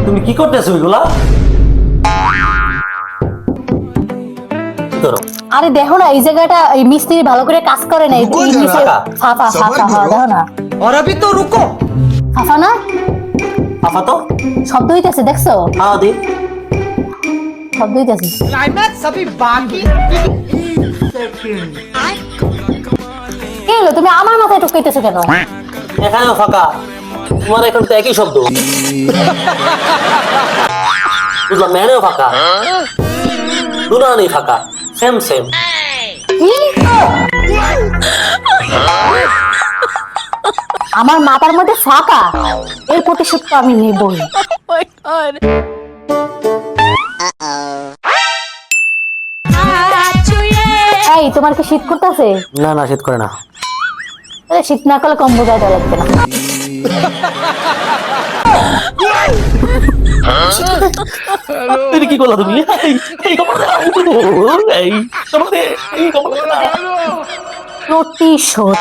তুমি কি করতেছো এগুলা? আরে দেখো না, এই জায়গাটা এই মিস্ত্রি ভালো করে কাজ করে না, ফাফা ফাফা, দেখো না। और अभी तो रुको। ফাফা না, আফা তো শব্দ হইতেছে, দেখছো? হ্যাঁ দি শব্দ হইতেছে। क्लाइमैक्स अभी बाकी। কি হলো, তুমি আমার মাথায় টুকাইতেছো কেন? এখানেও ফাঁকা, তোমার এখন তো একই শব্দ। বুঝলাম মেনেও ফাঁকা, দুনানি ফাঁকা, সেম সেম। কি? আমার মাথার মধ্যে ফাঁকা, এর প্রতিশোধ তো আমি নেবই। এই, তোমার কি শীত করতেছে? না না, শীত করে না। শীত না করলে কম্বল গায়ে দেওয়া লাগবে না। কি করলা তুমি? এই প্রতিশোধ।